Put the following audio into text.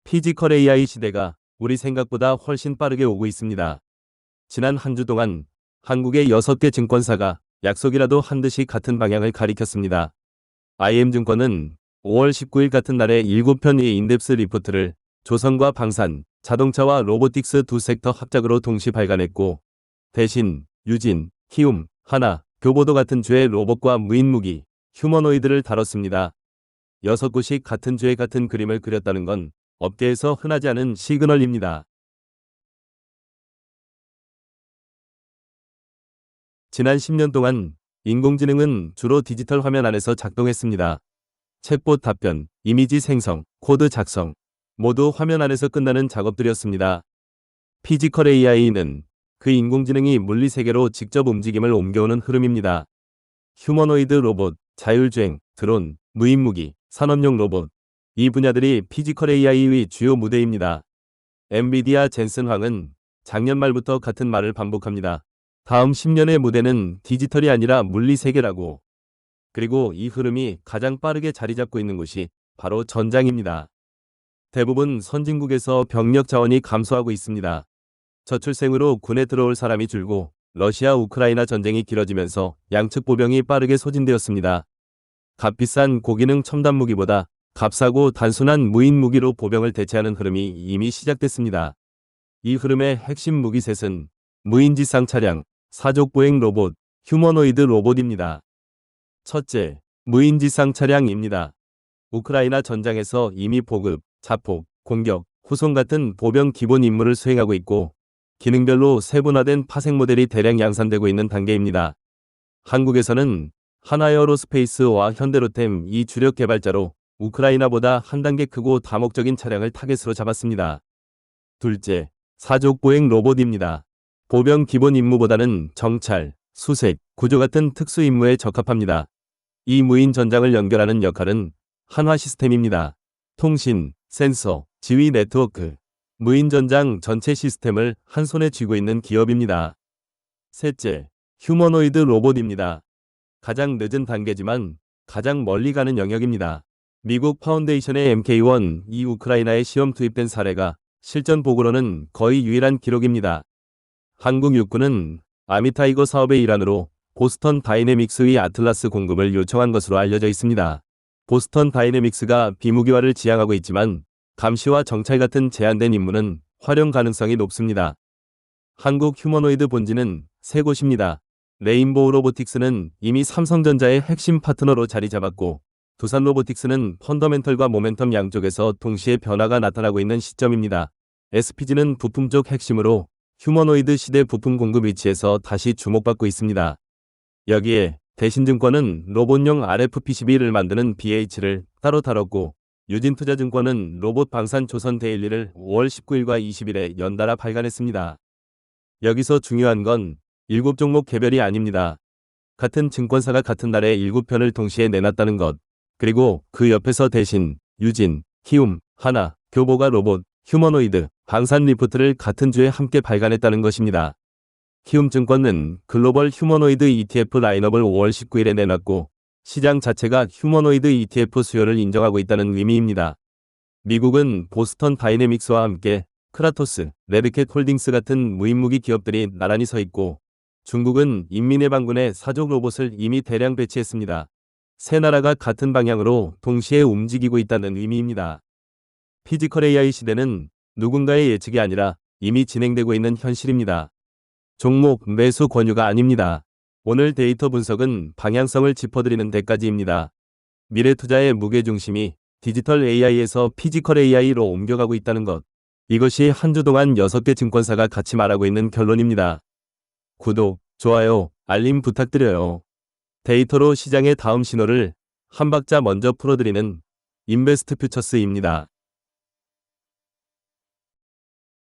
피지컬 AI 시대가 우리 생각보다 훨씬 빠르게 오고 있습니다. 지난 한 주 동안 한국의 6개 증권사가 약속이라도 한 듯이 같은 방향을 가리켰습니다. IM증권은 5월 19일 같은 날에 7편의 인덱스 리포트를 조선과 방산, 자동차와 로보틱스 두 섹터 합작으로 동시 발간했고, 대신, 유진, 키움, 하나, 교보도 같은 주의 로봇과 무인무기, 휴머노이드를 다뤘습니다. 6곳이 같은 주에 같은 그림을 그렸다는 건 업계에서 흔하지 않은 시그널입니다. 지난 10년 동안 인공지능은 주로 디지털 화면 안에서 작동했습니다. 챗봇 답변, 이미지 생성, 코드 작성, 모두 화면 안에서 끝나는 작업들이었습니다. 피지컬 AI는 그 인공지능이 물리 세계로 직접 움직임을 옮겨오는 흐름입니다. 휴머노이드 로봇, 자율주행, 드론, 무인무기, 산업용 로봇, 이 분야들이 피지컬 AI의 주요 무대입니다. 엔비디아 젠슨 황은 작년 말부터 같은 말을 반복합니다. 다음 10년의 무대는 디지털이 아니라 물리 세계라고. 그리고 이 흐름이 가장 빠르게 자리 잡고 있는 곳이 바로 전장입니다. 대부분 선진국에서 병력 자원이 감소하고 있습니다. 저출생으로 군에 들어올 사람이 줄고 러시아 우크라이나 전쟁이 길어지면서 양측 보병이 빠르게 소진되었습니다. 값비싼 고기능 첨단 무기보다 값싸고 단순한 무인 무기로 보병을 대체하는 흐름이 이미 시작됐습니다. 이 흐름의 핵심 무기셋은 무인지상 차량, 사족보행 로봇, 휴머노이드 로봇입니다. 첫째, 무인지상 차량입니다. 우크라이나 전장에서 이미 보급, 자폭, 공격, 후송 같은 보병 기본 임무를 수행하고 있고, 기능별로 세분화된 파생 모델이 대량 양산되고 있는 단계입니다. 한국에서는 하나에어로스페이스와 현대로템 이 주력 개발자로 우크라이나보다 한 단계 크고 다목적인 차량을 타겟으로 잡았습니다. 둘째, 사족보행 로봇입니다. 보병 기본 임무보다는 정찰, 수색, 구조 같은 특수 임무에 적합합니다. 이 무인 전장을 연결하는 역할은 한화 시스템입니다. 통신, 센서, 지휘 네트워크, 무인 전장 전체 시스템을 한 손에 쥐고 있는 기업입니다. 셋째, 휴머노이드 로봇입니다. 가장 늦은 단계지만 가장 멀리 가는 영역입니다. 미국 파운데이션의 MK1, 이 우크라이나에 시험 투입된 사례가 실전 보고로는 거의 유일한 기록입니다. 한국 육군은 아미타이거 사업의 일환으로 보스턴 다이내믹스의 아틀라스 공급을 요청한 것으로 알려져 있습니다. 보스턴 다이내믹스가 비무기화를 지향하고 있지만 감시와 정찰 같은 제한된 임무는 활용 가능성이 높습니다. 한국 휴머노이드 본지는 세 곳입니다. 레인보우 로보틱스는 이미 삼성전자의 핵심 파트너로 자리 잡았고, 두산 로보틱스는 펀더멘털과 모멘텀 양쪽에서 동시에 변화가 나타나고 있는 시점입니다. SPG는 부품 쪽 핵심으로 휴머노이드 시대 부품 공급 위치에서 다시 주목받고 있습니다. 여기에 대신증권은 로봇용 RFPCB를 만드는 BH를 따로 다뤘고, 유진투자증권은 로봇 방산 조선 데일리를 5월 19일과 20일에 연달아 발간했습니다. 여기서 중요한 건 7종목 개별이 아닙니다. 같은 증권사가 같은 날에 7편을 동시에 내놨다는 것, 그리고 그 옆에서 대신, 유진, 키움, 하나, 교보가 로봇, 휴머노이드, 방산 리포트를 같은 주에 함께 발간했다는 것입니다. 키움증권은 글로벌 휴머노이드 ETF 라인업을 5월 19일에 내놨고, 시장 자체가 휴머노이드 ETF 수요를 인정하고 있다는 의미입니다. 미국은 보스턴 다이내믹스와 함께 크라토스, 레드캣 홀딩스 같은 무인무기 기업들이 나란히 서 있고, 중국은 인민해방군의 사족 로봇을 이미 대량 배치했습니다. 세 나라가 같은 방향으로 동시에 움직이고 있다는 의미입니다. 피지컬 AI 시대는 누군가의 예측이 아니라 이미 진행되고 있는 현실입니다. 종목 매수 권유가 아닙니다. 오늘 데이터 분석은 방향성을 짚어드리는 데까지입니다. 미래 투자의 무게중심이 디지털 AI에서 피지컬 AI로 옮겨가고 있다는 것. 이것이 한 주 동안 6개 증권사가 같이 말하고 있는 결론입니다. 구독, 좋아요, 알림 부탁드려요. 데이터로 시장의 다음 신호를 한 박자 먼저 풀어드리는 인베스트 퓨처스입니다.